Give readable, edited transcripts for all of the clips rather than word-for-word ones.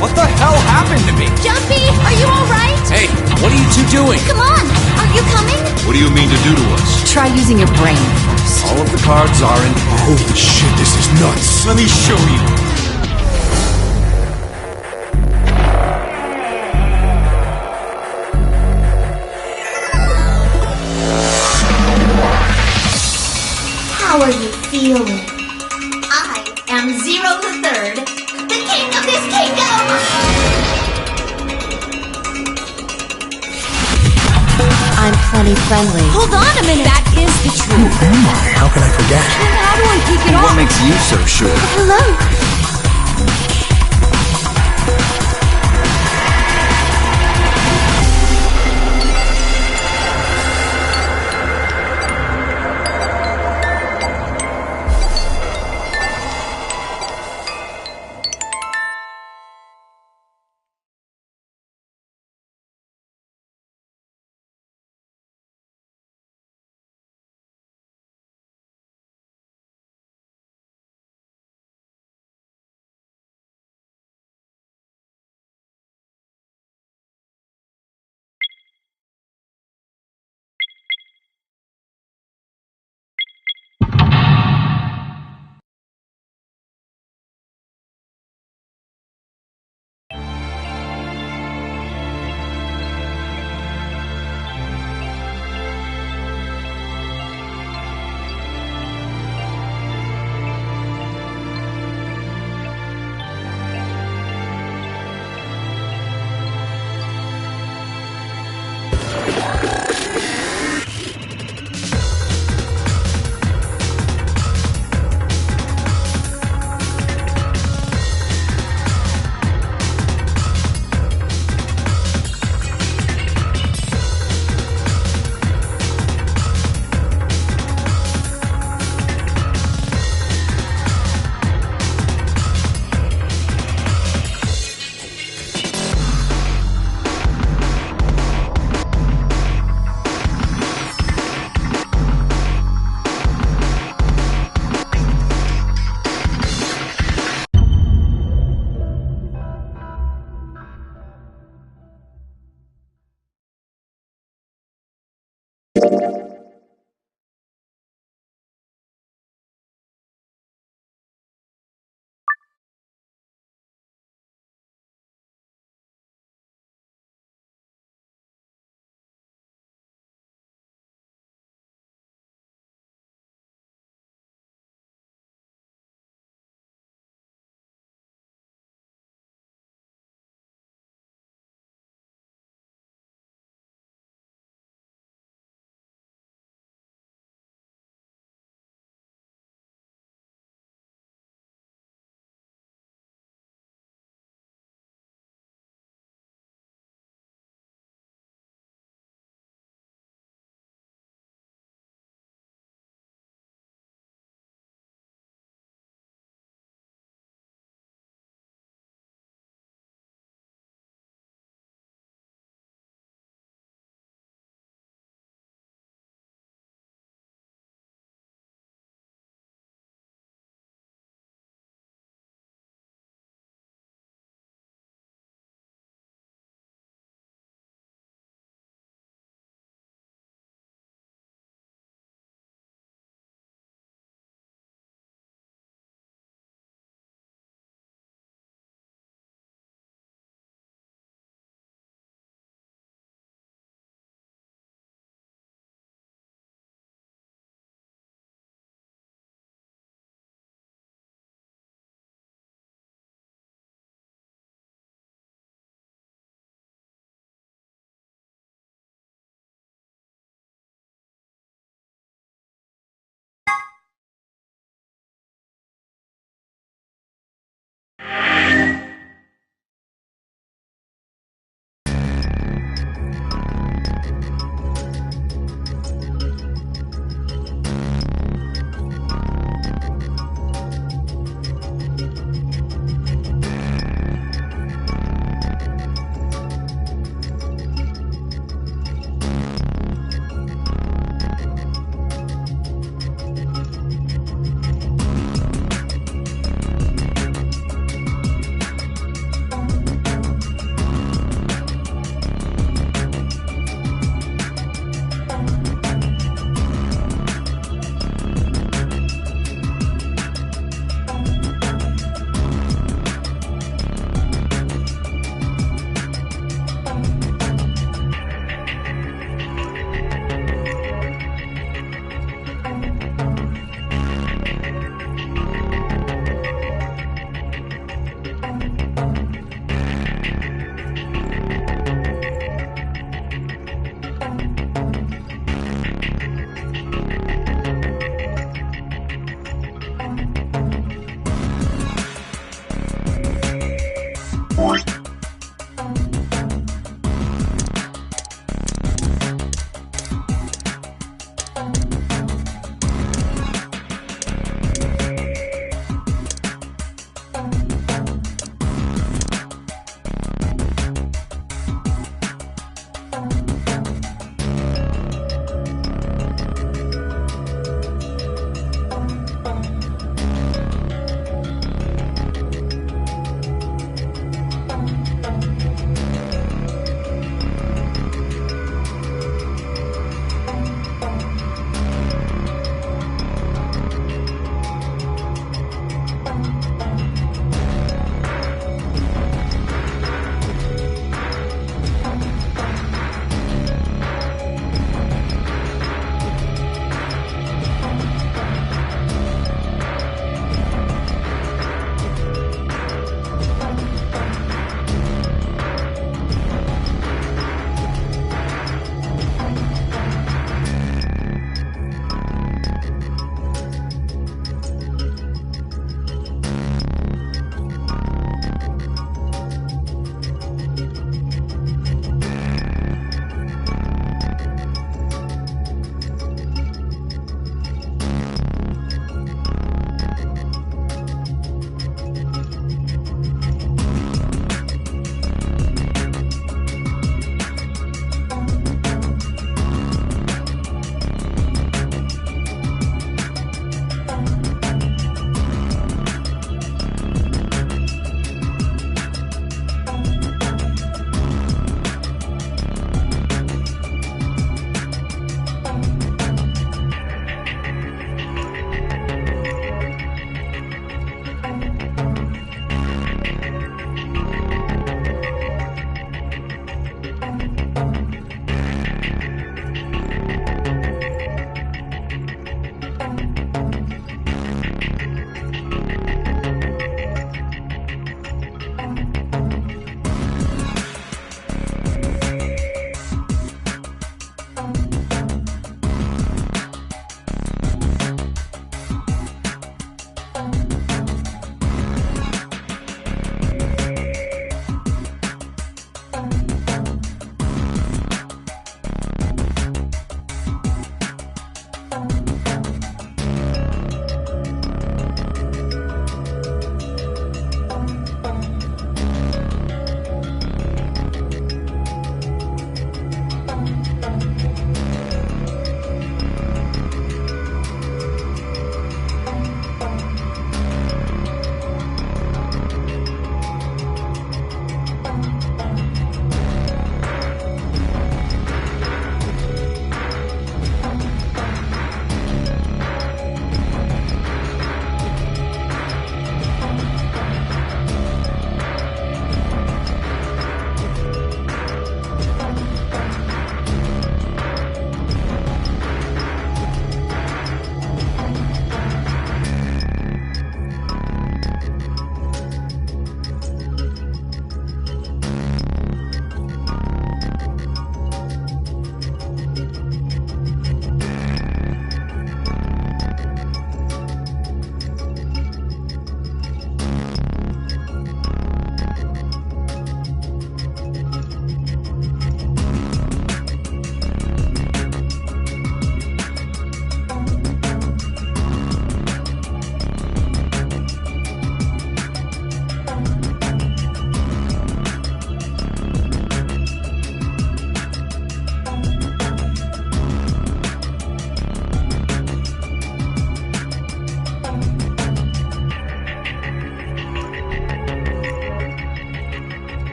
What the hell happened to me? Jumpy, are you alright? Hey, what are you two doing? Come on, aren't you coming? What do you mean to do to us? Try using your brain first. All of the cards are in hand. Holy shit, this is nuts. Let me show you. How are you feeling? I am Zero the Third, the king of this kingdom! I'm plenty friendly. Hold on a minute! That is the truth. Who am I? How can I forget? Then how do I take it off? What makes you so sure? Hello?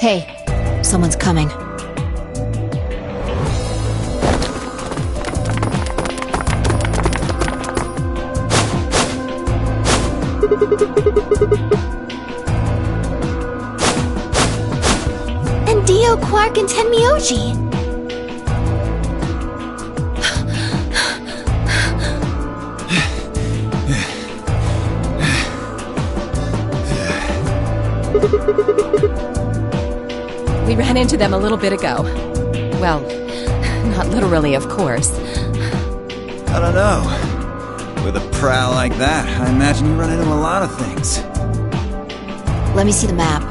Hey, someone's coming. And Dio, Quark, and Tenmyoji. We ran into them a little bit ago. Well, not literally, of course. I don't know. With a prowl like that, I imagine you run into a lot of things. Let me see the map.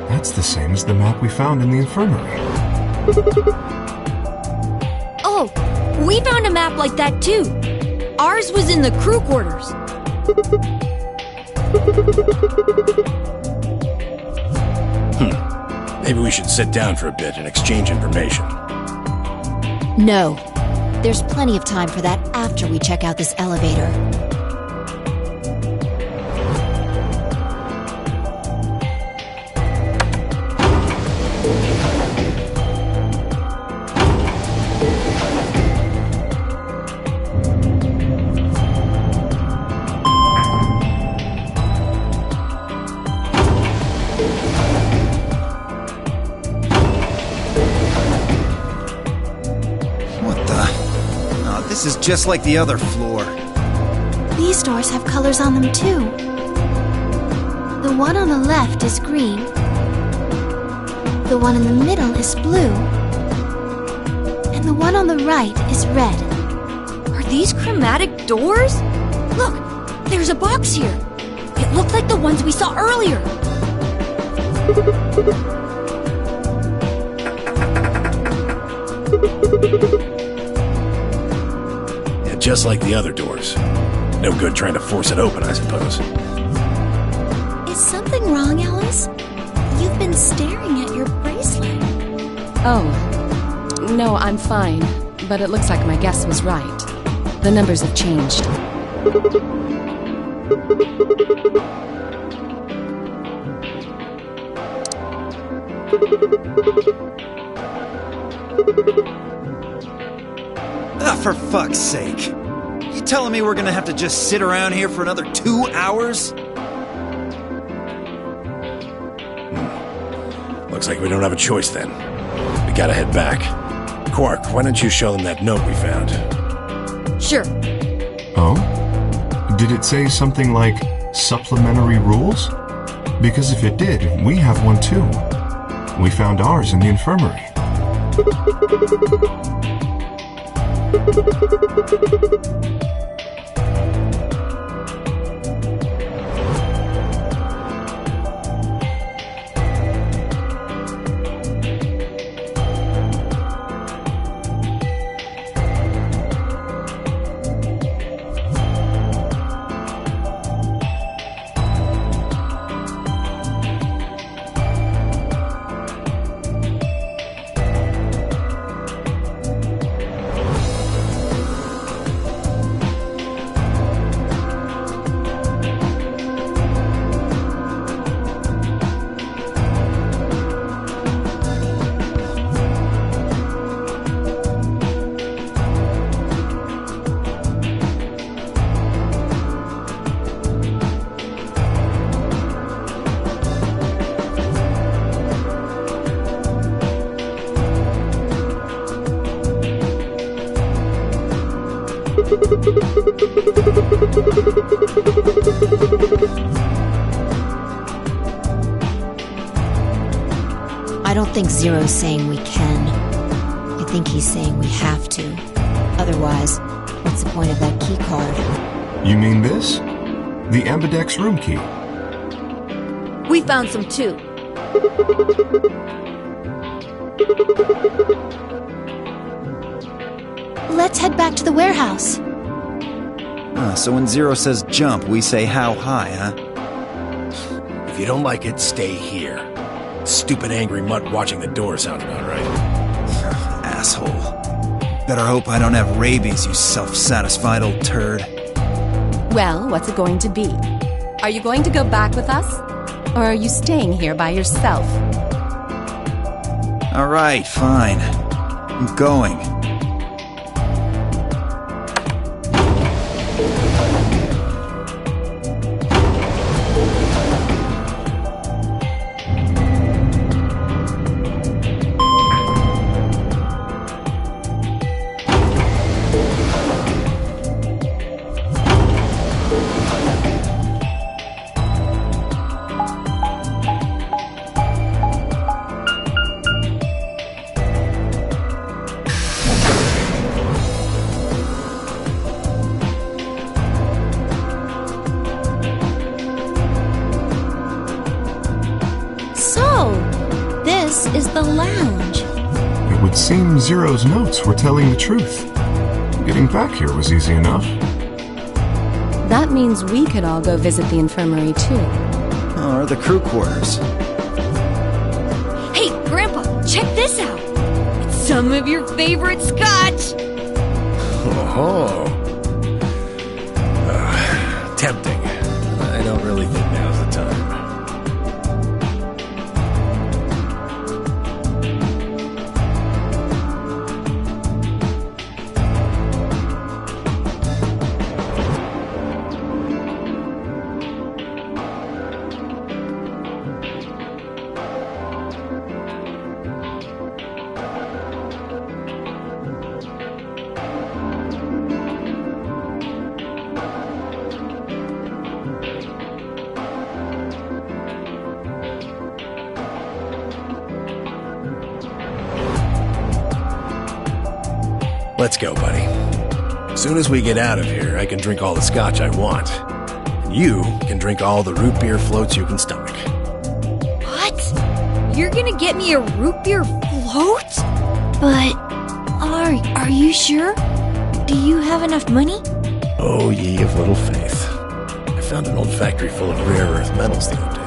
That's the same as the map we found in the infirmary. Oh, we found a map like that too. Ours was in the crew quarters. Maybe we should sit down for a bit and exchange information. No. There's plenty of time for that after we check out this elevator. This is just like the other floor. These doors have colors on them too. The one on the left is green. The one in the middle is blue. And the one on the right is red. Are these chromatic doors? Look, there's a box here. It looked like the ones we saw earlier. Just like the other doors. No good trying to force it open, I suppose. Is something wrong, Alice? You've been staring at your bracelet. Oh. No, I'm fine. But it looks like my guess was right. The numbers have changed. Ah, for fuck's sake. You telling me we're gonna have to just sit around here for another 2 hours? Looks like we don't have a choice then. We gotta head back. Quark, why don't you show them that note we found? Sure. Oh? Did it say something like supplementary rules? Because if it did, we have one too. We found ours in the infirmary. I don't think Zero's saying we can. I think he's saying we have to. Otherwise, what's the point of that key card? You mean this? The Ambidex room key. We found some too. Let's head back to the warehouse. So when Zero says jump, we say how high, huh? If you don't like it, stay here. Stupid angry mutt watching the door sounds about right. Asshole. Better hope I don't have rabies, you self-satisfied old turd. Well, what's it going to be? Are you going to go back with us? Or are you staying here by yourself? Alright, fine. I'm going. This is the lounge. It would seem Zero's notes were telling the truth. Getting back here was easy enough. That means we could all go visit the infirmary too. Or the crew quarters. Hey, Grandpa, check this out. It's some of your favorite scotch. Oh. Tempting. I don't really think now's the time. Let's go, buddy. As soon as we get out of here, I can drink all the scotch I want. And you can drink all the root beer floats you can stomach. What? You're gonna get me a root beer float? But, are you sure? Do you have enough money? Oh, ye of little faith. I found an old factory full of rare earth metals the other day.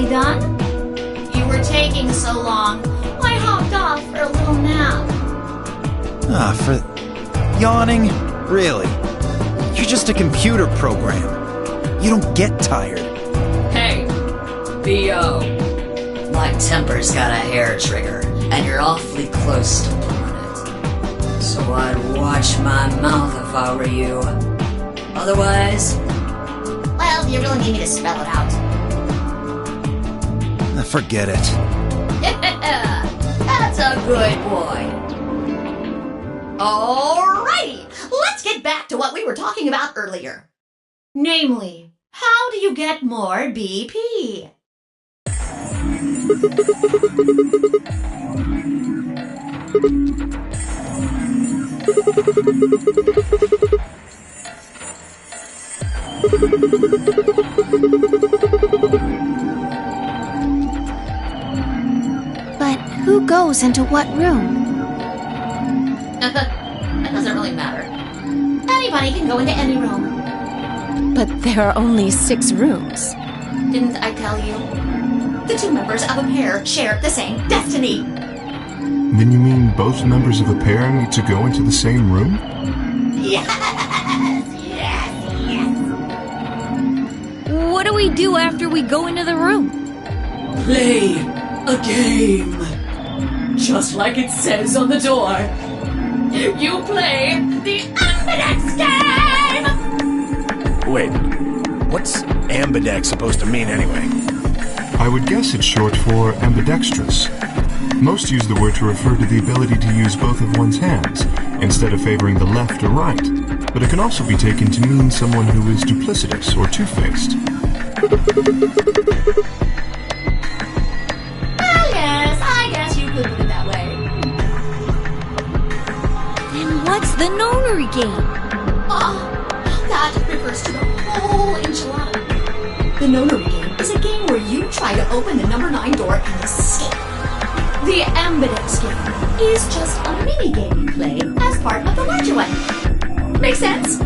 Done? You were taking so long. I hopped off for a little nap. For yawning? Really? You're just a computer program. You don't get tired. Hey, B.O. My temper's got a hair trigger, and you're awfully close to pulling it. So I'd watch my mouth if I were you. Otherwise... Well, you really need me to spell it out. Forget it. That's a good boy. Alrighty, let's get back to what we were talking about earlier. Namely, how do you get more BP? But who goes into what room? That doesn't really matter. Anybody can go into any room. But there are only 6 rooms. Didn't I tell you? The 2 members of a pair share the same destiny. Then you mean both members of a pair need to go into the same room? Yes. What do we do after we go into the room? Play a game. Just like it says on the door. You play the Ambidex game! Wait, what's ambidex supposed to mean anyway? I would guess it's short for ambidextrous. Most use the word to refer to the ability to use both of one's hands, instead of favoring the left or right. But it can also be taken to mean someone who is duplicitous or two-faced. Yes, I guess you could put it that way. Then what's the nonary game? That refers to the whole enchilada. Nonary game is a game where you try to open the number 9 door and escape. The Ambidex game is just a mini game you play as part of the larger one. Make sense?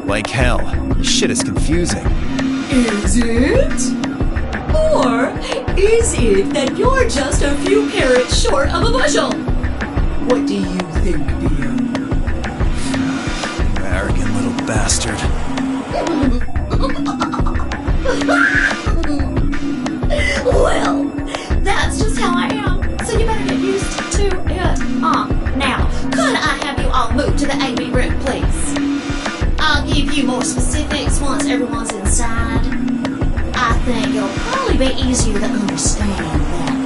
Like hell. This shit is confusing. Is it? Or is it that you're just a few carrots short of a bushel? What do you think, Theo? You arrogant little bastard. Well, that's just how I am, so you better get used to it. Now, could I have you all move to the AV room, please? I'll give you more specifics once everyone's inside. I think it'll probably be easier to understand that way.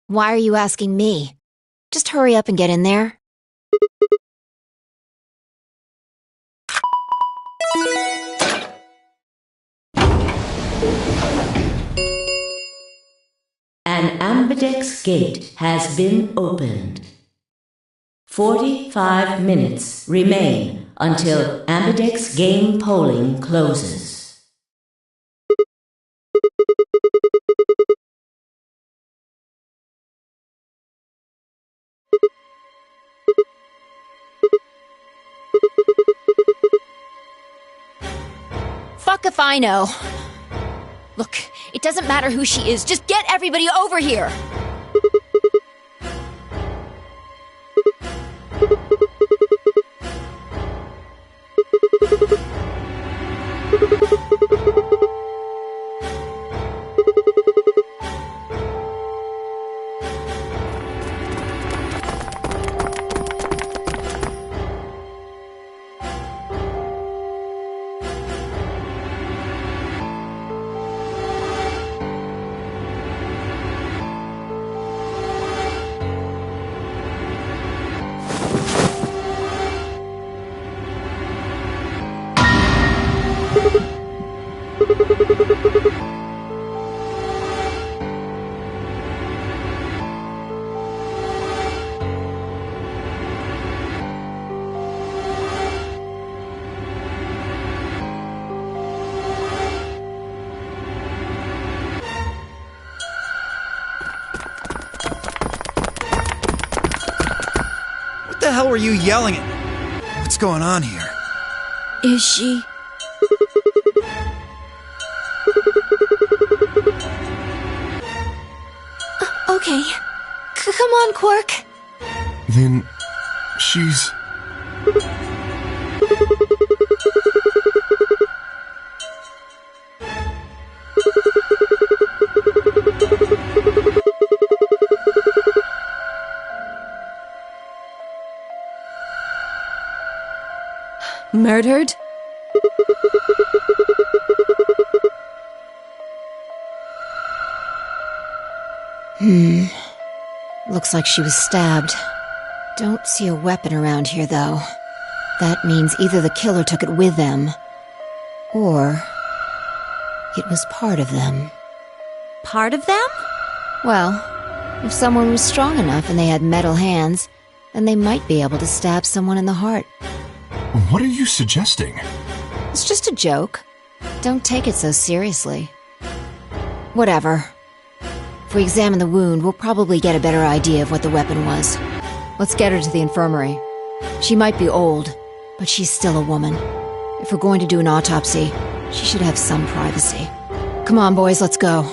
Why are you asking me? Just hurry up and get in there. An Ambidex gate has been opened. 45 minutes remain until Ambidex game polling closes. Fuck if I know. Look, it doesn't matter who she is, just get everybody over here! What the hell were you yelling at me? What's going on here? Is she? Okay. Come on, Quark. Then she's... Murdered? Looks like she was stabbed. Don't see a weapon around here, though. That means either the killer took it with them, or it was part of them. Part of them? Well, if someone was strong enough and they had metal hands, then they might be able to stab someone in the heart. What are you suggesting? It's just a joke. Don't take it so seriously. Whatever. If we examine the wound, we'll probably get a better idea of what the weapon was. Let's get her to the infirmary. She might be old, but she's still a woman. If we're going to do an autopsy, she should have some privacy. Come on, boys, let's go.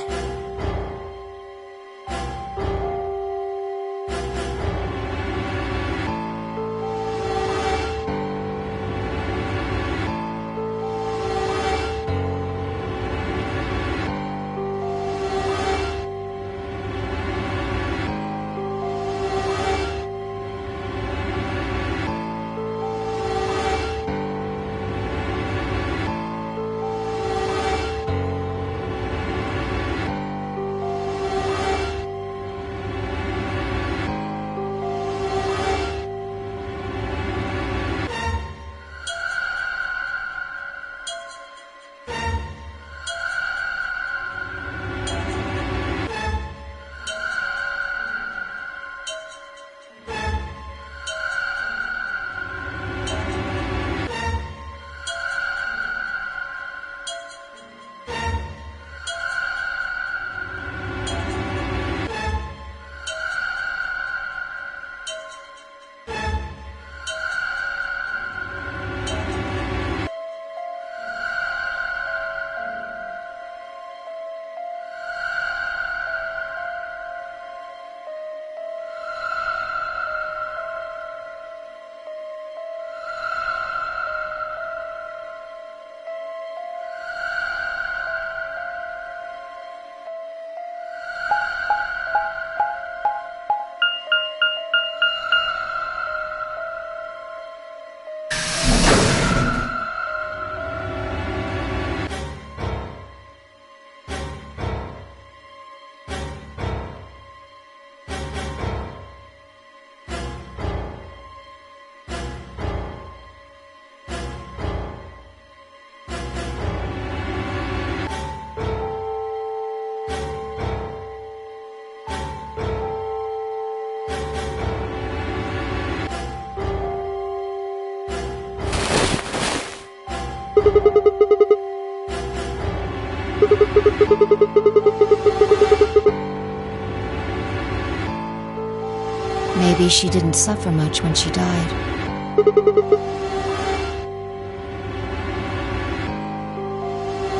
Maybe she didn't suffer much when she died.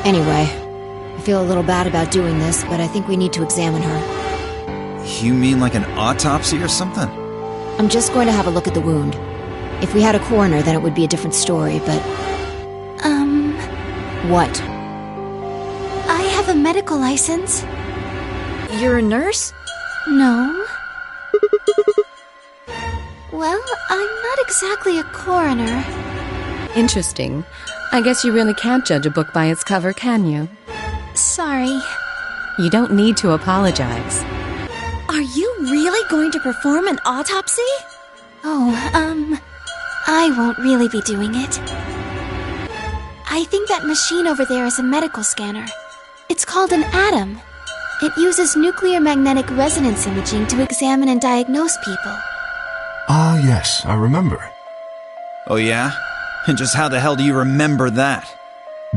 Anyway, I feel a little bad about doing this, but I think we need to examine her. You mean like an autopsy or something? I'm just going to have a look at the wound. If we had a coroner, then it would be a different story, but... What? I have a medical license. You're a nurse? No. Well, I'm not exactly a coroner. Interesting. I guess you really can't judge a book by its cover, can you? Sorry. You don't need to apologize. Are you really going to perform an autopsy? Oh, I won't really be doing it. I think that machine over there is a medical scanner. It's called an ATOM. It uses nuclear magnetic resonance imaging to examine and diagnose people. Ah, yes, I remember. Oh yeah? And just how the hell do you remember that?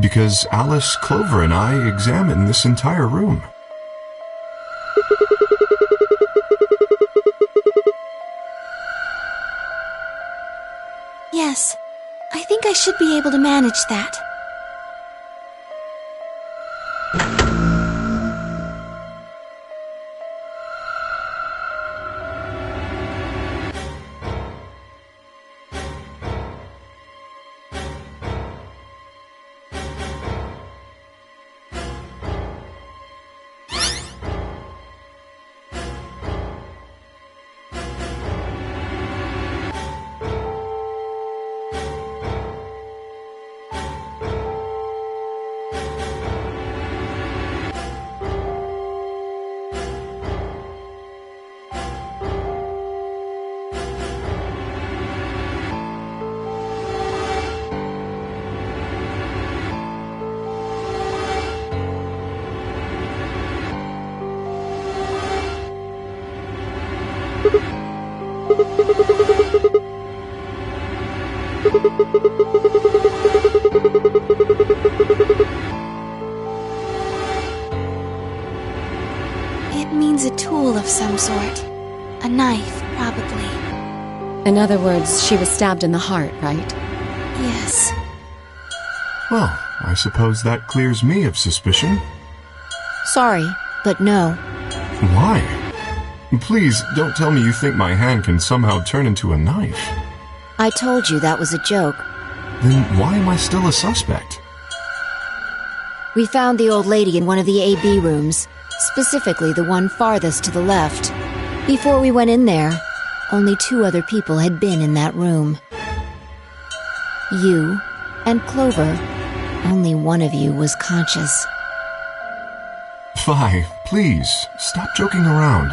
Because Alice, Clover, and I examined this entire room. Yes, I think I should be able to manage that. It means a tool of some sort. A knife, probably. In other words, she was stabbed in the heart, right? Yes. Well, I suppose that clears me of suspicion. Sorry, but no. Why? Please, don't tell me you think my hand can somehow turn into a knife. I told you that was a joke. Then why am I still a suspect? We found the old lady in one of the AB rooms, specifically the one farthest to the left. Before we went in there, only 2 other people had been in that room. You and Clover. Only one of you was conscious. Fi, please, stop joking around.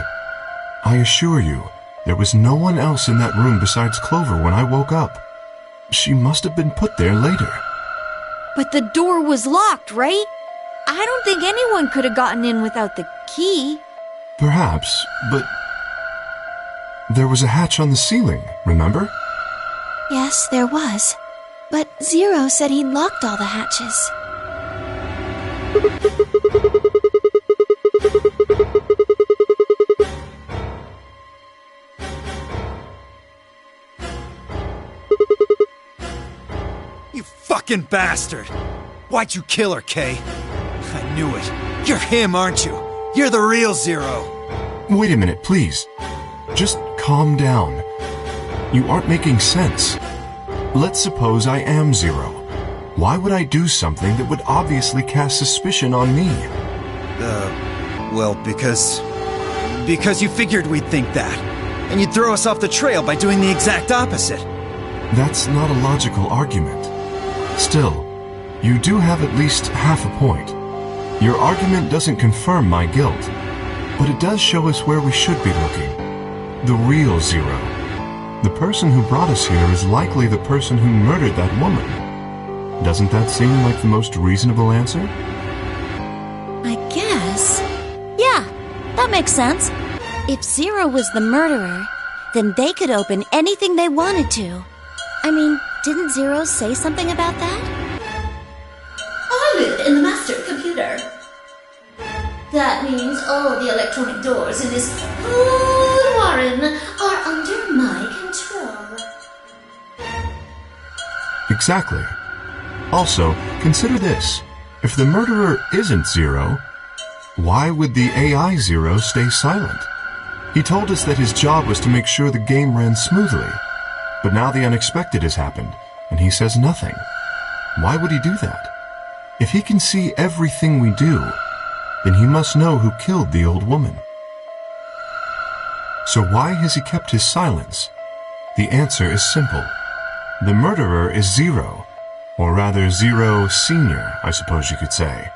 I assure you, there was no one else in that room besides Clover when I woke up. She must have been put there later. But the door was locked, right? I don't think anyone could have gotten in without the key. Perhaps, but there was a hatch on the ceiling, remember? Yes, there was. But Zero said he'd locked all the hatches. You fucking bastard! Why'd you kill her, Kay? I knew it. You're him, aren't you? You're the real Zero. Wait a minute, please. Just calm down. You aren't making sense. Let's suppose I am Zero. Why would I do something that would obviously cast suspicion on me? Well, because you figured we'd think that. And you'd throw us off the trail by doing the exact opposite. That's not a logical argument. Still, you do have at least half a point. Your argument doesn't confirm my guilt, but it does show us where we should be looking. The real Zero. The person who brought us here is likely the person who murdered that woman. Doesn't that seem like the most reasonable answer? I guess. Yeah, that makes sense. If Zero was the murderer, then they could open anything they wanted to. I mean, didn't Zero say something about that? That means all the electronic doors in this whole warren are under my control. Exactly. Also, consider this. If the murderer isn't Zero, why would the AI Zero stay silent? He told us that his job was to make sure the game ran smoothly. But now the unexpected has happened, and he says nothing. Why would he do that? If he can see everything we do, then he must know who killed the old woman. So why has he kept his silence? The answer is simple. The murderer is Zero, or rather Zero Senior, I suppose you could say.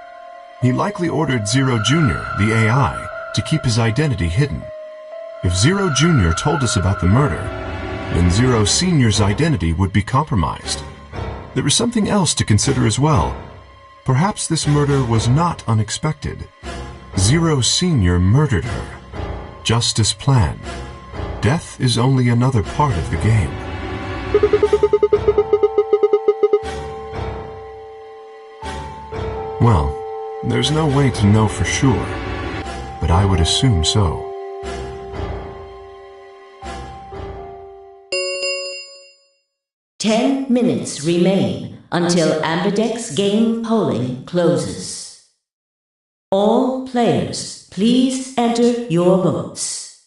He likely ordered Zero Junior, the AI, to keep his identity hidden. If Zero Junior told us about the murder, then Zero Senior's identity would be compromised. There is something else to consider as well. Perhaps this murder was not unexpected. Zero Senior murdered her, just as planned. Death is only another part of the game. Well, there's no way to know for sure, but I would assume so. Ten minutes remain until Ambidex game polling closes. All players, please enter your votes.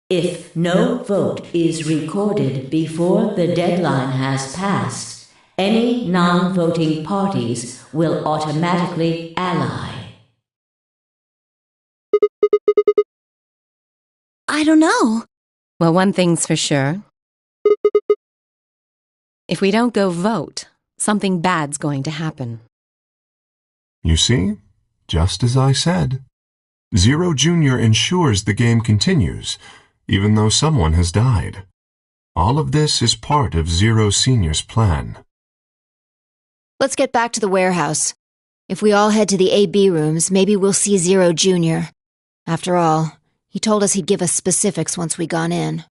If no vote is recorded before the deadline has passed, any non-voting parties will automatically ally. I don't know. Well, one thing's for sure. If we don't go vote, something bad's going to happen. You see? Just as I said. Zero Junior ensures the game continues, even though someone has died. All of this is part of Zero Senior's plan. Let's get back to the warehouse. If we all head to the AB rooms, maybe we'll see Zero Junior. After all, he told us he'd give us specifics once we gone in.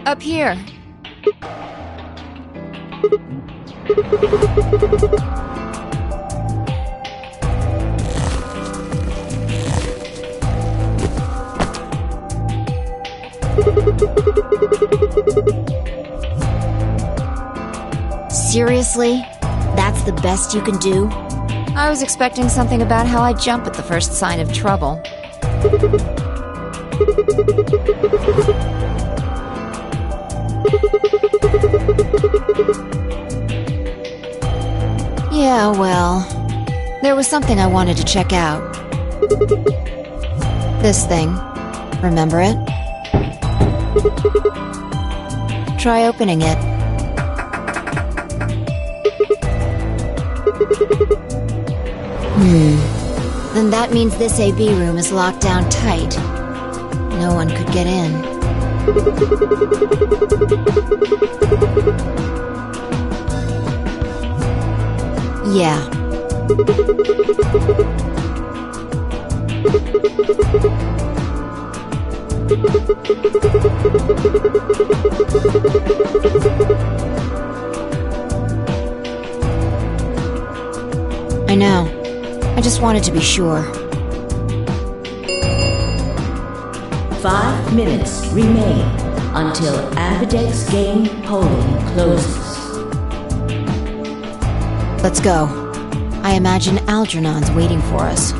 Up here. Seriously? That's the best you can do? I was expecting something about how I jump at the first sign of trouble. Yeah, well, there was something I wanted to check out. This thing. Remember it? Try opening it. Then that means this AB room is locked down tight. No one could get in. Yeah. I know. I just wanted to be sure. 5 minutes remain until Ambidex game polling closes. Let's go. I imagine Algernon's waiting for us.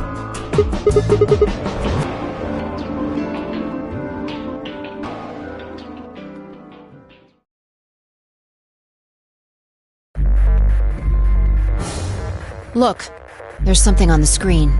Look, there's something on the screen.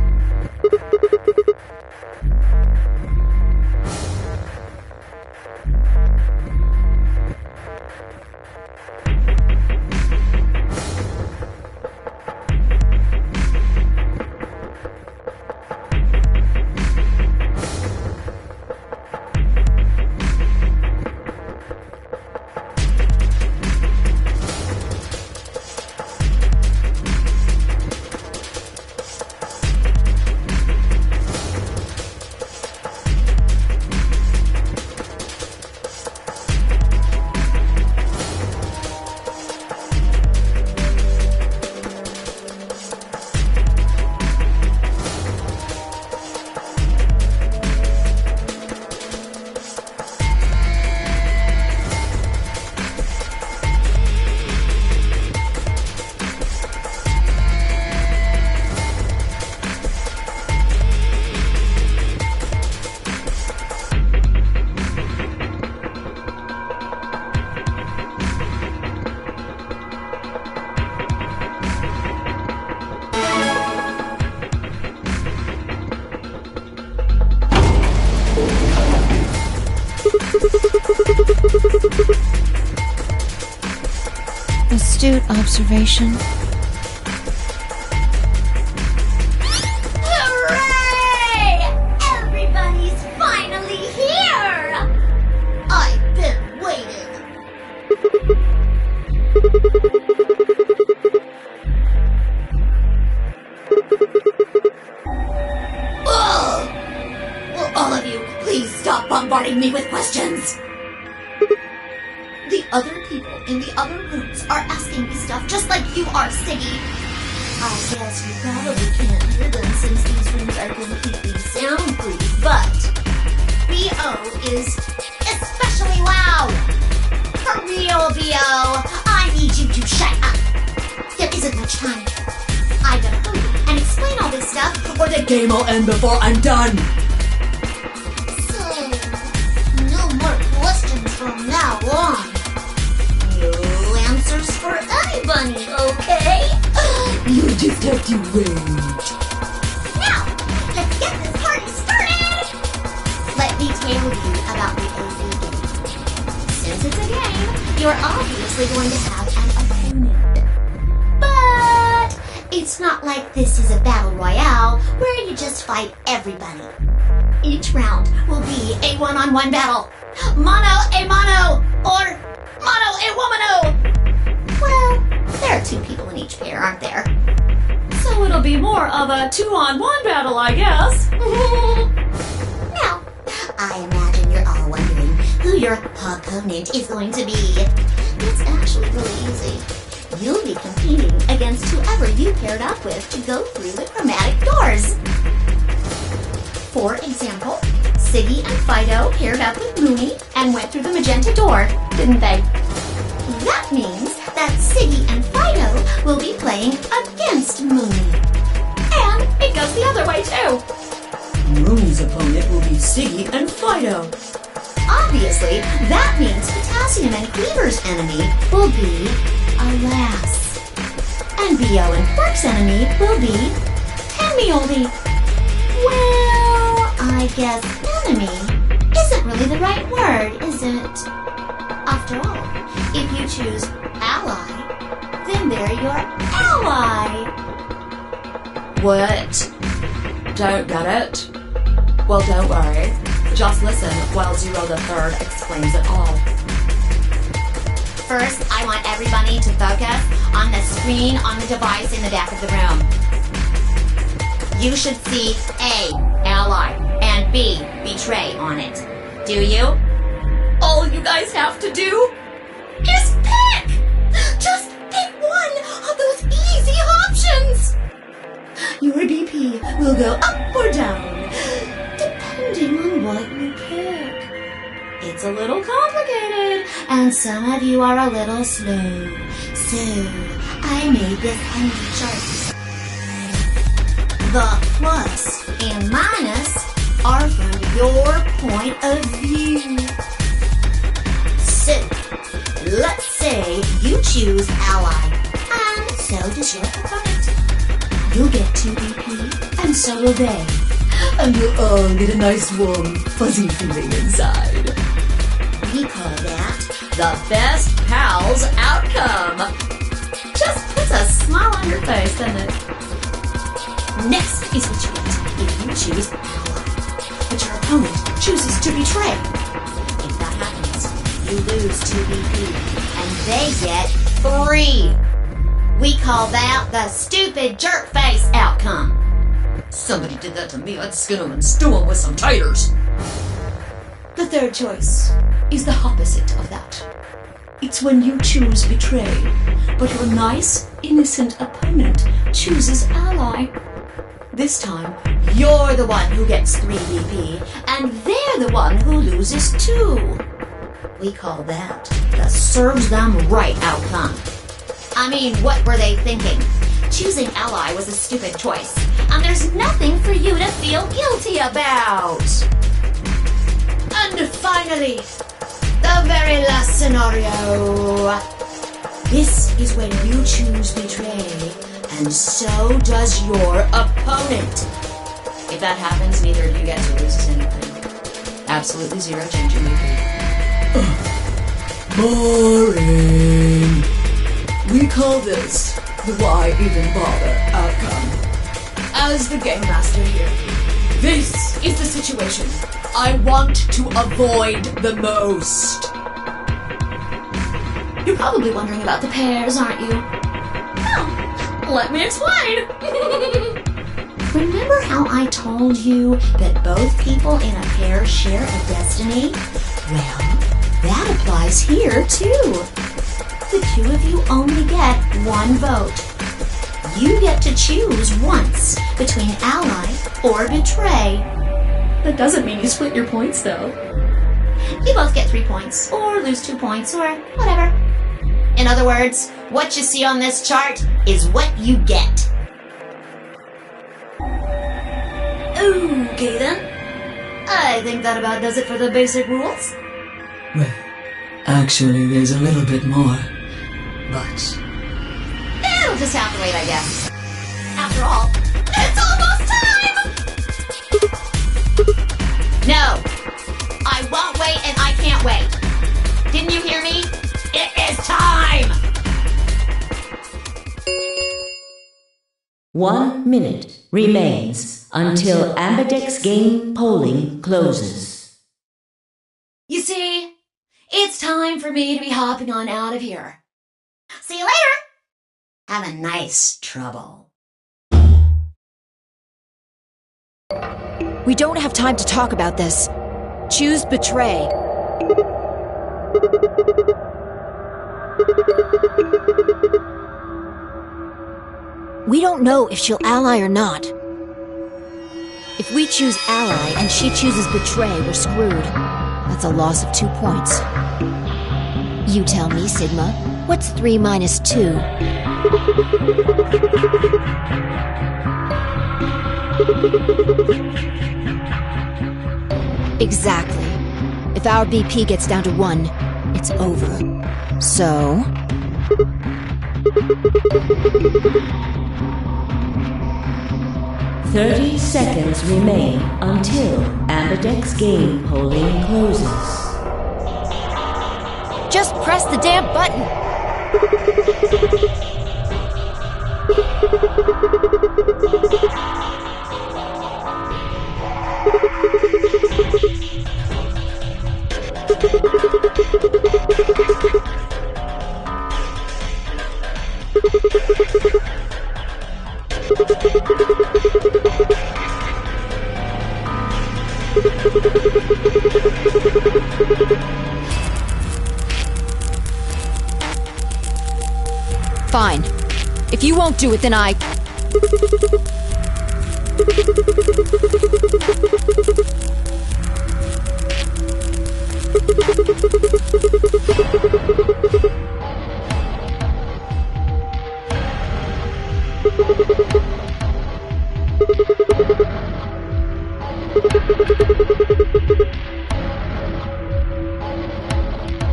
observation. Hooray! Everybody's finally here! I've been waiting. Ugh! Will all of you please stop bombarding me with questions? The other people in the other rooms are asking me stuff just like you are, Siggy. I guess you probably can't hear them since these rooms are completely soundproof, but B.O. is especially loud. For real, B.O., I need you to shut up. There isn't much time. I gotta hurry and explain all this stuff, or the game will end before I'm done. So, no more questions from now on. No answers for anybody, okay? You detective rage. Now, let's get this party started! Let me tell you about the AV game. Since it's a game, you're obviously going to have an opponent. But it's not like this is a battle royale where you just fight everybody. Each round will be a one-on-one battle. Mano a mano, or mano a womano. Well, there are 2 people in each pair, aren't there? So it'll be more of a 2-on-1 battle, I guess. Now, I imagine you're all wondering who your opponent is going to be. It's actually really easy. You'll be competing against whoever you paired up with to go through the chromatic doors. For example, Siggy and Fido paired up with Mooney and went through the magenta door, didn't they? That means that Siggy and Fido will be playing against Mooney. And it goes the other way too. Mooney's opponent will be Siggy and Fido. Obviously, that means Potassium and Cleaver's enemy will be Alas. And B.O. and Quark's enemy will be Tenmioldi. Well, I guess enemy isn't really the right word, is it? After all, if you choose ally, then they're your ally. What? Don't get it? Well, don't worry. Just listen while Zero the Third explains it all. First, I want everybody to focus on the screen on the device in the back of the room. You should see A, ally, and B, betray on it. Do you? All you guys have to do is pick! Just pick one of those easy options! Your BP will go up or down, depending on what you pick. It's a little complicated, and some of you are a little slow. So, I made this handy chart. The plus and minus are from your point of view. So, let's say you choose ally, and so does your opponent. You'll get 2 BP, and so will they. And you'll all get a nice warm, fuzzy feeling inside. We call that the best pals outcome. Just puts a smile on your face, doesn't it? Next is what you get if you choose ally, but your opponent chooses to betray. If that happens, you lose 2 BP, and they get 3. We call that the stupid jerk face outcome. Somebody did that to me, I'd skin them and stew them with some taters. The third choice is the opposite of that. It's when you choose betray, but your nice, innocent opponent chooses ally. This time, you're the one who gets 3 BP, and they're the one who loses 2. We call that the serves them right outcome. I mean, what were they thinking? Choosing ally was a stupid choice, and there's nothing for you to feel guilty about. And finally, the very last scenario. This is when you choose betray, and so does your opponent. If that happens, neither of you get to lose anything. Absolutely 0 change in BP. Boring. We call this the why even bother outcome. As the Game Master here, this is the situation I want to avoid the most. You're probably wondering about the pairs, aren't you? Well, let me explain. Remember how I told you that both people in a pair share a destiny? Well, that applies here, too. The two of you only get one vote. You get to choose once between ally or betray. That doesn't mean you split your points, though. You both get 3 points, or lose 2 points, or whatever. In other words, what you see on this chart is what you get. Okay then. I think that about does it for the basic rules. Well, actually, there's a little bit more. But it'll just have to wait, I guess. After all, it's almost time! No! I won't wait and I can't wait. Didn't you hear me? It is time! 1 minute remains until Ambidex game polling closes. You see, it's time for me to be hopping on out of here. See you later! Have a nice trouble. We don't have time to talk about this. Choose betray. We don't know if she'll ally or not. If we choose ally and she chooses betray, we're screwed. That's a loss of 2 points. You tell me, Sigma. What's 3 minus 2? Exactly. If our BP gets down to 1, it's over. So... "30 seconds remain until Ambidex game polling closes. Just press the damn button! Fine. If you won't do it, then I...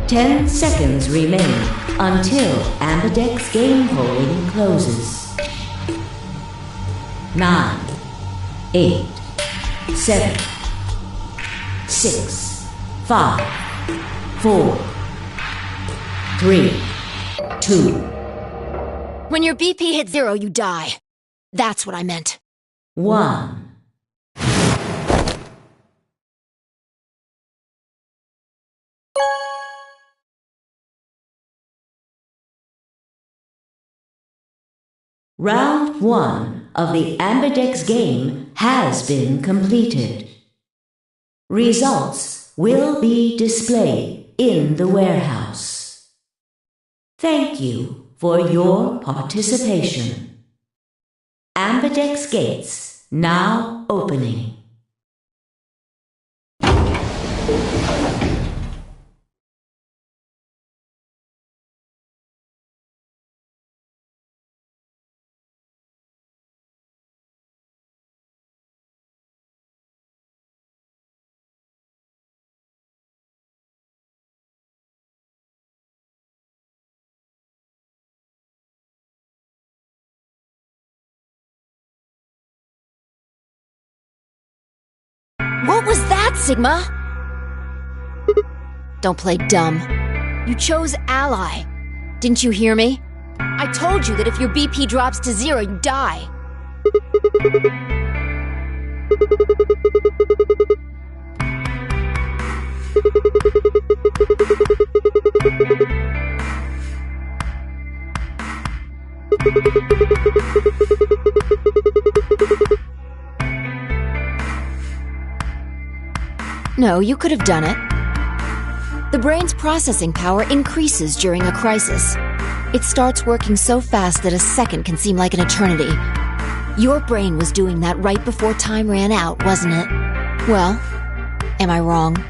"10 seconds remain until Ambidex game polling closes. 9, 8, 7, 6, 5, 4, 3, 2. When your BP hits 0, you die. That's what I meant. 1. Round 1 of the Ambidex game has been completed. Results will be displayed in the warehouse. Thank you for your participation. Ambidex gates now opening. What was that, Sigma? Don't play dumb. You chose ally. Didn't you hear me? I told you that if your BP drops to 0, you die. No, you could have done it. The brain's processing power increases during a crisis. It starts working so fast that a second can seem like an eternity. Your brain was doing that right before time ran out, wasn't it? Well, am I wrong?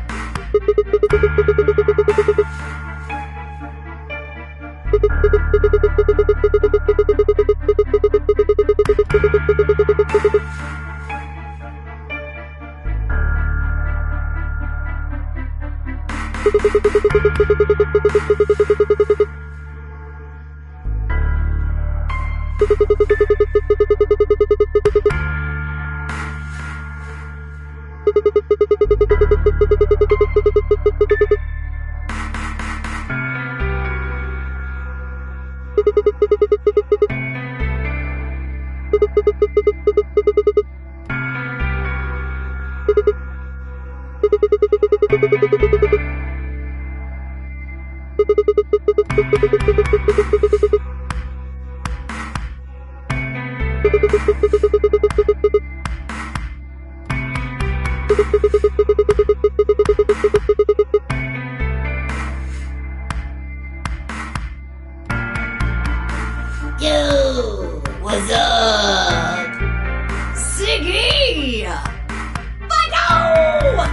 Yo, what's up? Siggy! Fido!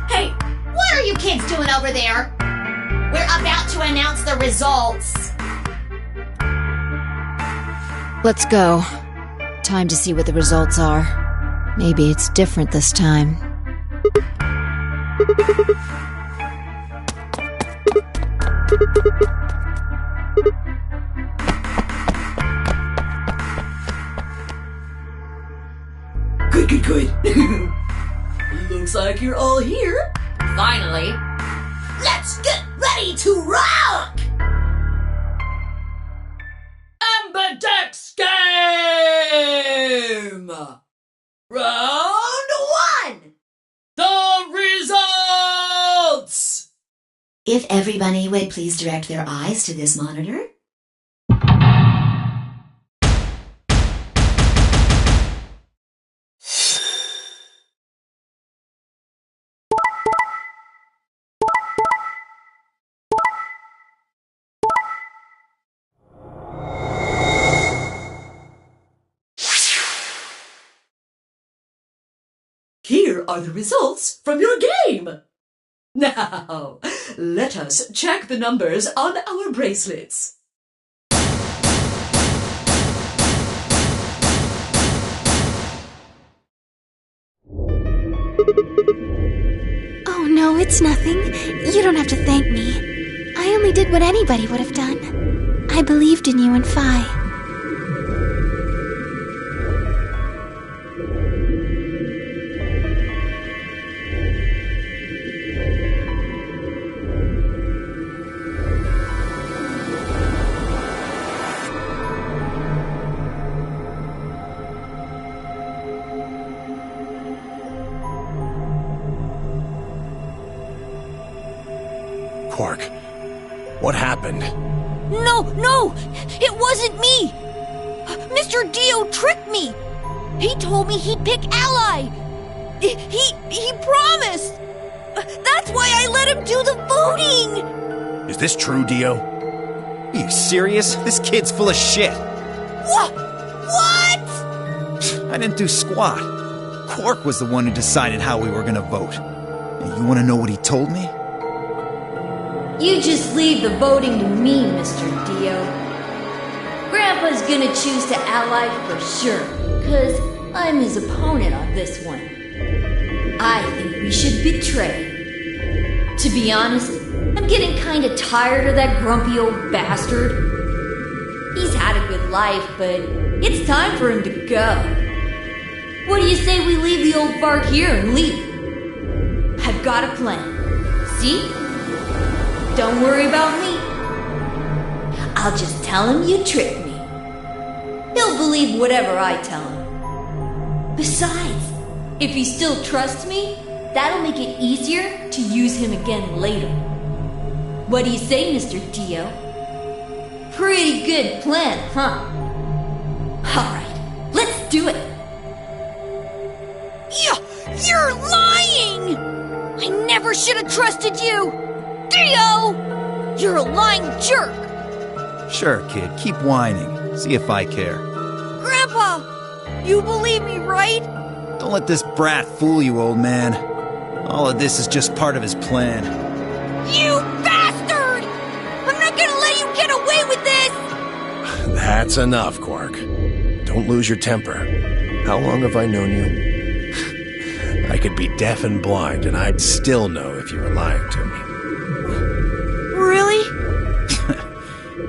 Hey, what are you kids doing over there? We're about to announce the results. Let's go. Time to see what the results are. Maybe it's different this time. Good. Looks like you're all here. Finally. Let's get ready to rock! Ambidex game! Round 1! The results! If everybody would please direct their eyes to this monitor. Here are the results from your game. Now, let us check the numbers on our bracelets. Oh no, it's nothing. You don't have to thank me. I only did what anybody would have done. I believed in you and Phi. Quark, what happened? No! It wasn't me! Mr. Dio tricked me! He told me he'd pick Ally! He promised! That's why I let him do the voting! Is this true, Dio? Are you serious? This kid's full of shit. What? I didn't do squat. Quark was the one who decided how we were gonna vote. And you wanna know what he told me? You just leave the voting to me, Mr. Dio. Grandpa's gonna choose to ally for sure, 'cause I'm his opponent on this one. I think we should betray. To be honest, I'm getting kinda tired of that grumpy old bastard. He's had a good life, but it's time for him to go. What do you say we leave the old fart here and leave? I've got a plan. See? Don't worry about me. I'll just tell him you tricked me. He'll believe whatever I tell him. Besides, if he still trusts me, that'll make it easier to use him again later. What do you say, Mr. Dio? Pretty good plan, huh? Alright, let's do it! You're lying! I never should have trusted you! Dio! You're a lying jerk! Sure, kid, keep whining. See if I care. Grandpa! You believe me, right? Don't let this brat fool you, old man. All of this is just part of his plan. You bastard! I'm not gonna let you get away with this! That's enough, Quark. Don't lose your temper. How long have I known you? I could be deaf and blind, and I'd still know if you were lying to me. Really?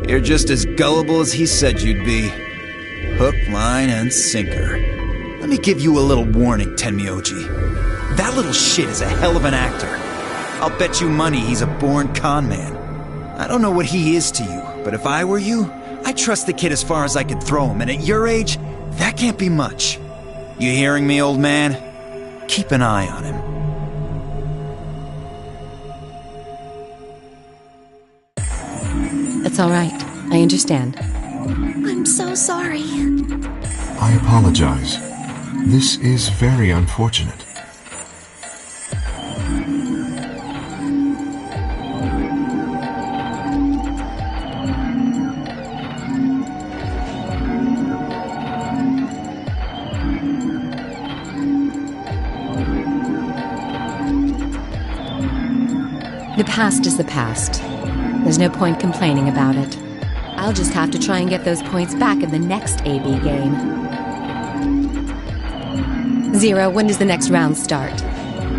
You're just as gullible as he said you'd be. Hook, line, and sinker. Let me give you a little warning, Tenmyoji. That little shit is a hell of an actor. I'll bet you money he's a born con man. I don't know what he is to you, but if I were you, I'd trust the kid as far as I could throw him, and at your age, that can't be much. You hearing me, old man? Keep an eye on him. That's all right. I understand. I'm so sorry. I apologize. This is very unfortunate. The past is the past. There's no point complaining about it. I'll just have to try and get those points back in the next AB game. Zero, when does the next round start?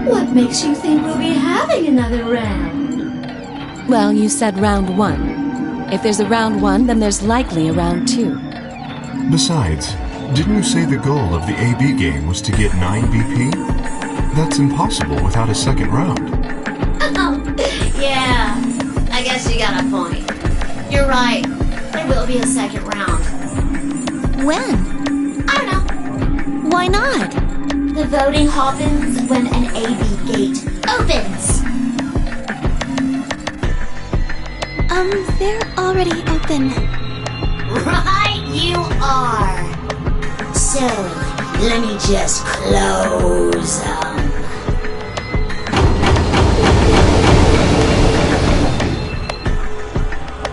What makes you think we'll be having another round? Well, you said round 1. If there's a round 1, then there's likely a round 2. Besides, didn't you say the goal of the AB game was to get 9 BP? That's impossible without a second round. Yeah, I guess you got a point. You're right. There will be a second round. When? I don't know. Why not? The voting happens when an AB gate opens. They're already open. Right you are. So, let me just close them.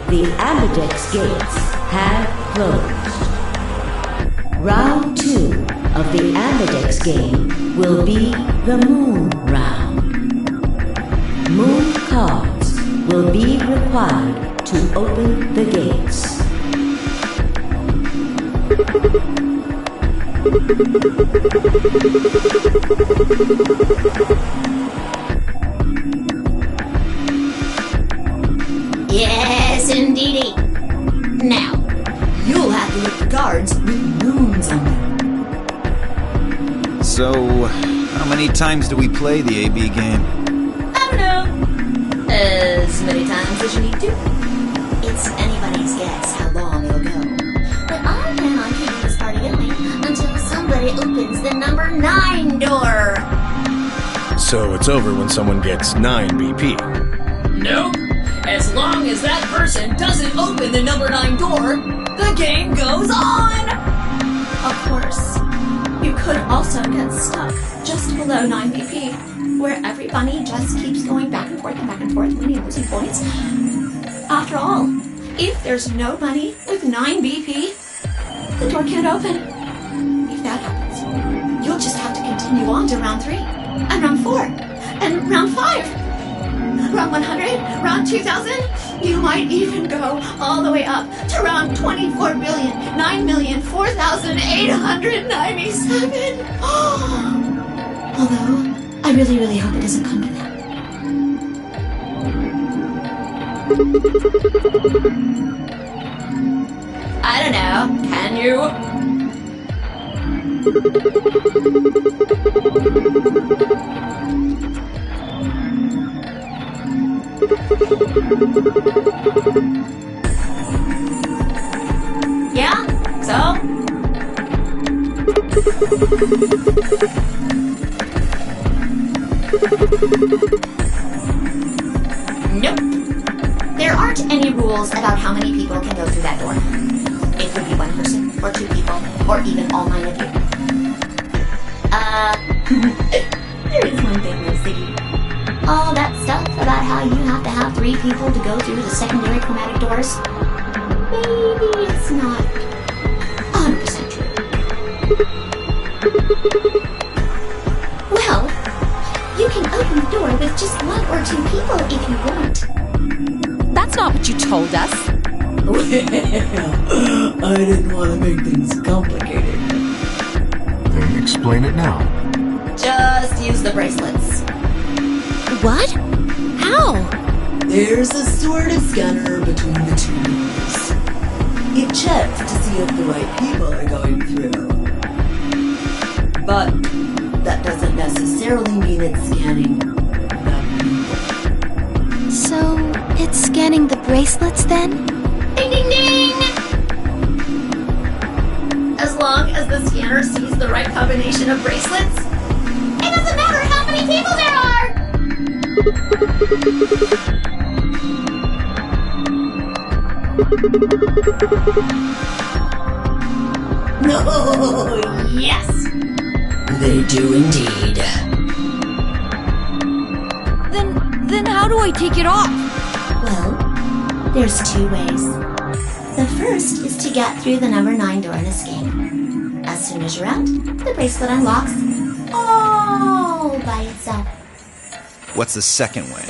The Ambidex gates have closed. Round 2 of the Ambidex game will be the Moon Round. Moon cards will be required to open the gates. Yes, indeedy. Now, you'll have to hit the cards with moons on them. So, how many times do we play the AB game? I don't know. As many times as you need to. It's anybody's guess how long it'll go. But I plan on keeping this party going until somebody opens the number 9 door. So it's over when someone gets 9 BP. Nope. As long as that person doesn't open the number 9 door, the game goes on! Of course. You could also get stuck just below 9 BP, where every bunny just keeps going back and forth, winning and losing points. After all, if there's no bunny with 9 BP, the door can't open. If that happens, you'll just have to continue on to round 3, and round 4, and round 5. Round 100, round 2000, you might even go all the way up to round 24,9,004,897. Although, I really, really hope it doesn't come to that. I don't know, can you? Nope. There aren't any rules about how many people can go through that door. It could be one person, or two people, or even all 9 of you. There is one thing though, Ziggy. All that stuff about how you have to have 3 people to go through the secondary chromatic doors, maybe it's not 100% true. Well, you can open the door with just 1 or 2 people if you want. That's not what you told us. Well, I didn't want to make things complicated. Then explain it now. Just use the bracelets. What? How? There's a sort of scanner between the 2 rooms. It checks to see if the right people are going through. But that doesn't necessarily mean it's scanning the people. So, it's scanning the bracelets then? Ding ding ding! As long as the scanner sees the right combination of bracelets, it doesn't matter how many people there are! No, yes! They do indeed. Then how do I take it off? Well, there's 2 ways. The first is to get through the number 9 door and escape. As soon as you're out, the bracelet unlocks all by itself. What's the second way?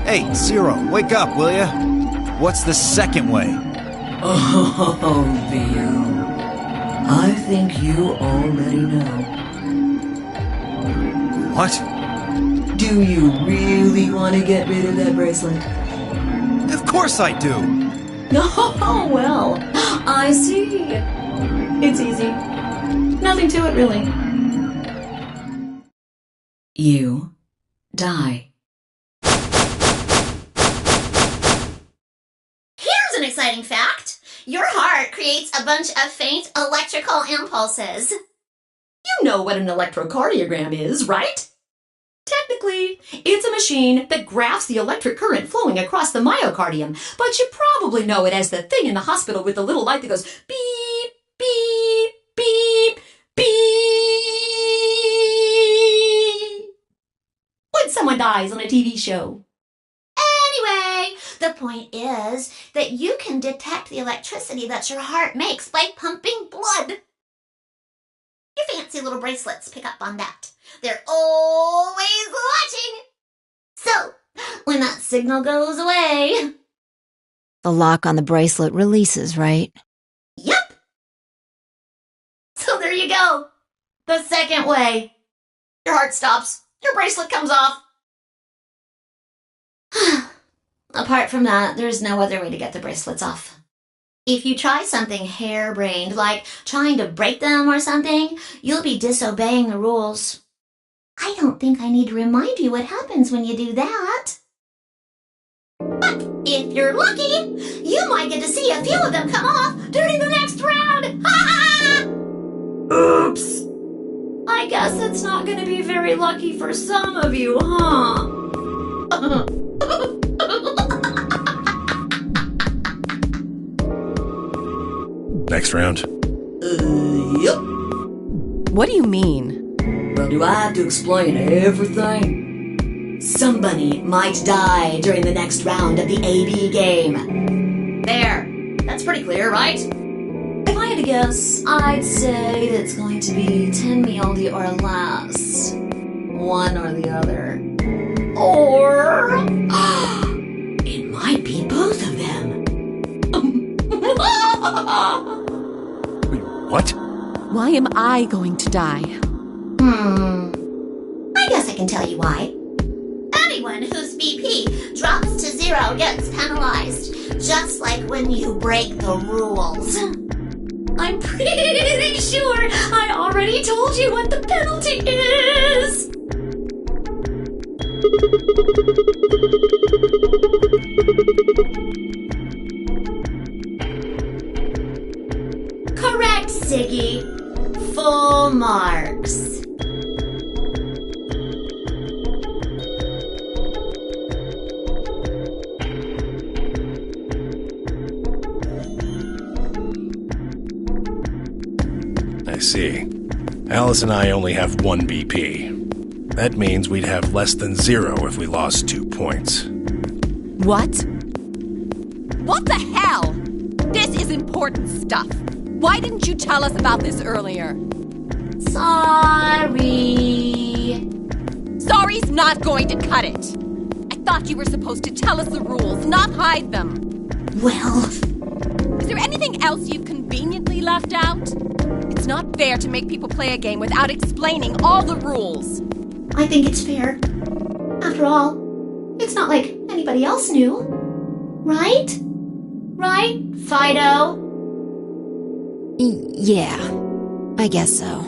Hey, Zero, wake up, will ya? What's the second way? Oh, Theo. I think you already know. What? Do you really want to get rid of that bracelet? Of course I do! Oh, well, I see. It's easy. Nothing to it, really. You die. Here's an exciting fact. Your heart creates a bunch of faint electrical impulses. You know what an electrocardiogram is, right? Technically, it's a machine that graphs the electric current flowing across the myocardium, but you probably know it as the thing in the hospital with the little light that goes beep, beep, beep, beep when someone dies on a TV show. Anyway, the point is that you can detect the electricity that your heart makes by pumping blood. Your fancy little bracelets pick up on that. They're always watching. So, when that signal goes away... The lock on the bracelet releases, right? Yep. So there you go. The second way. Your heart stops. Your bracelet comes off. Apart from that, there's no other way to get the bracelets off. If you try something harebrained, like trying to break them or something, you'll be disobeying the rules. I don't think I need to remind you what happens when you do that. But if you're lucky, you might get to see a few of them come off during the next round. Oops. I guess it's not going to be very lucky for some of you, huh? Next round. Yep. What do you mean? Well, do I have to explain everything? Somebody might die during the next round of the AB game. There. That's pretty clear, right? If I had to guess, I'd say it's going to be 10 Mealdi or less. One or the other. Or... it might be both of them. Wait, what? Why am I going to die? I guess I can tell you why. Anyone whose BP drops to 0 gets penalized, just like when you break the rules. I'm pretty sure I already told you what the penalty is. Correct, Sig. Iggy. Full marks. I see. Alice and I only have 1 BP. That means we'd have less than 0 if we lost 2 points. What? What the hell? This is important stuff. Why didn't you tell us about this earlier? Sorry. Sorry's not going to cut it. I thought you were supposed to tell us the rules, not hide them. Well, Is there anything else you've conveniently left out? It's not fair to make people play a game without explaining all the rules. I think it's fair. After all, it's not like anybody else knew. Right? Right, Fido? Yeah, I guess so.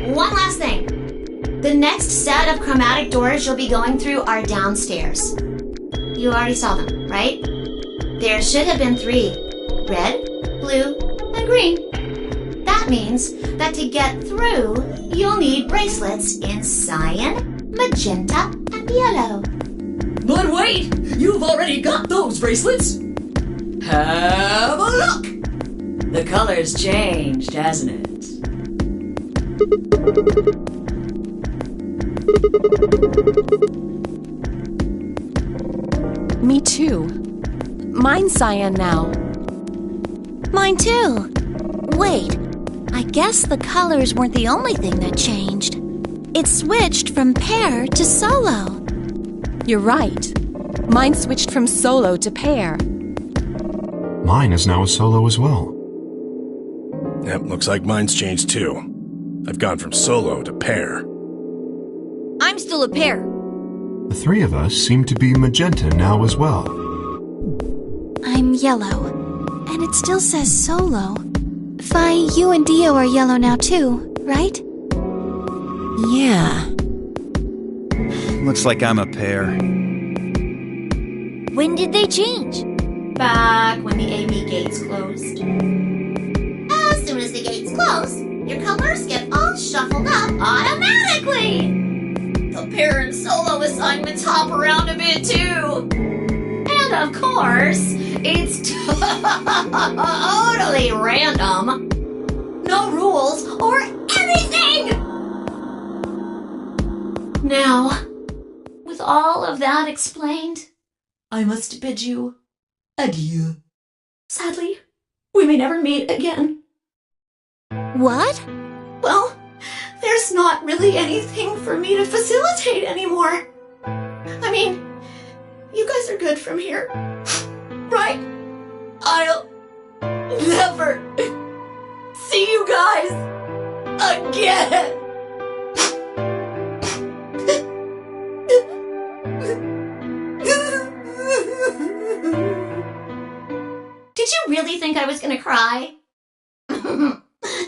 One last thing. The next set of chromatic doors you'll be going through are downstairs. You already saw them, right? There should have been 3. Red, blue, and green. That means that to get through, you'll need bracelets in cyan, magenta, and yellow. But wait! You've already got those bracelets! Have a look! The color's changed, hasn't it? Me too. Mine's cyan now. Mine too. Wait, I guess the colors weren't the only thing that changed. It switched from pair to solo. You're right. Mine switched from solo to pair. Mine is now a solo as well. Yep, looks like mine's changed too. I've gone from solo to pair. I'm still a pair. The 3 of us seem to be magenta now as well. I'm yellow, and it still says solo. Fi, you and Dio are yellow now too, right? Yeah. Looks like I'm a pair. When did they change? Back when the AB gates closed. As soon as the gates close, your colors get all shuffled up automatically. The pair and solo assignments hop around a bit too. And of course, it's totally random. No rules or anything! Now, with all of that explained, I must bid you adieu. Sadly, we may never meet again. What? Well, there's not really anything for me to facilitate anymore. I mean, you guys are good from here, right? I'll never see you guys again. Did you really think I was gonna cry? Nah,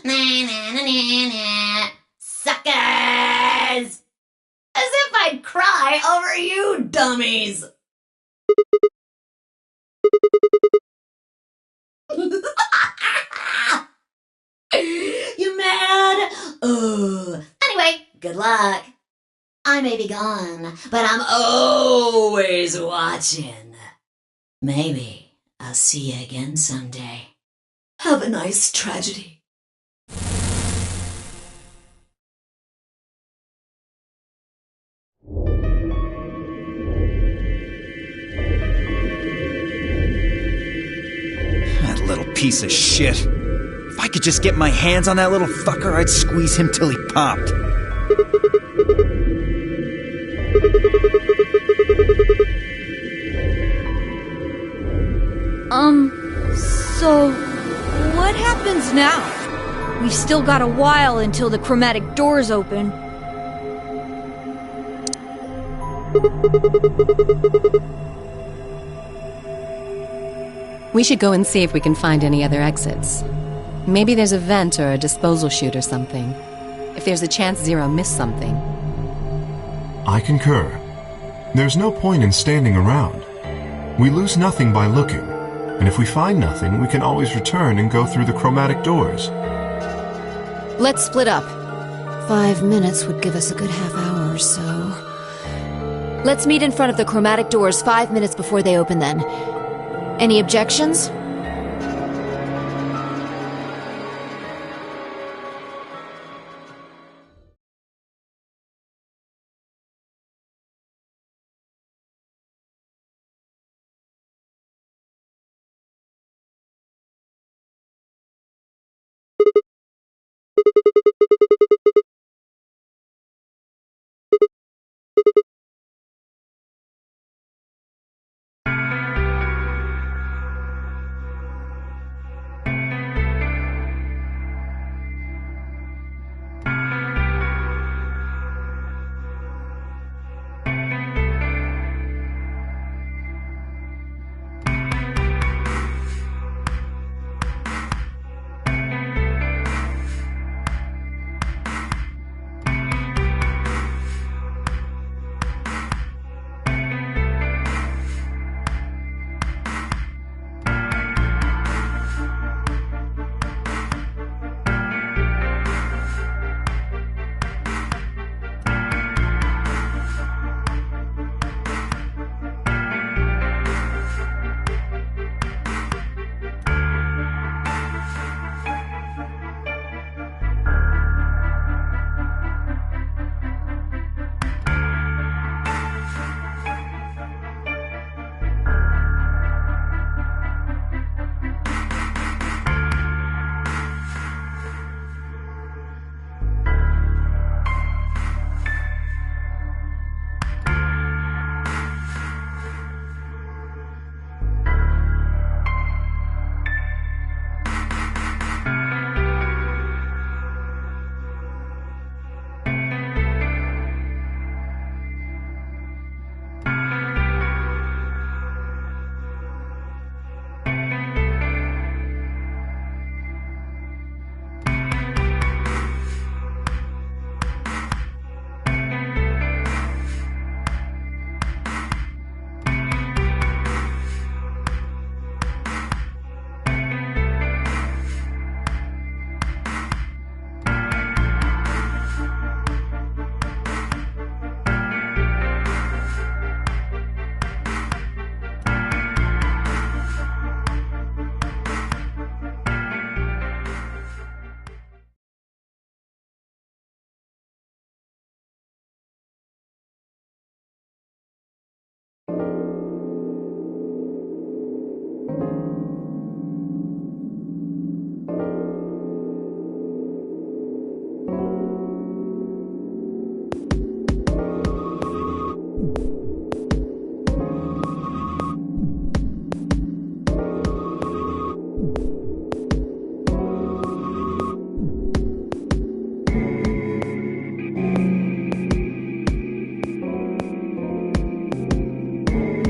nah, nah, nah, nah. Suckers! As if I'd cry over you dummies! You mad? Anyway, good luck. I may be gone, but I'm always watching. Maybe I'll see you again someday. Have a nice tragedy. That little piece of shit. If I could just get my hands on that little fucker, I'd squeeze him till he popped. So what happens now? We've still got a while until the chromatic doors open. We should go and see if we can find any other exits. Maybe there's a vent or a disposal chute or something. If there's a chance Zero missed something. I concur. There's no point in standing around. We lose nothing by looking, and if we find nothing, we can always return and go through the chromatic doors. Let's split up. 5 minutes would give us a good half hour or so. Let's meet in front of the chromatic doors 5 minutes before they open then. Any objections?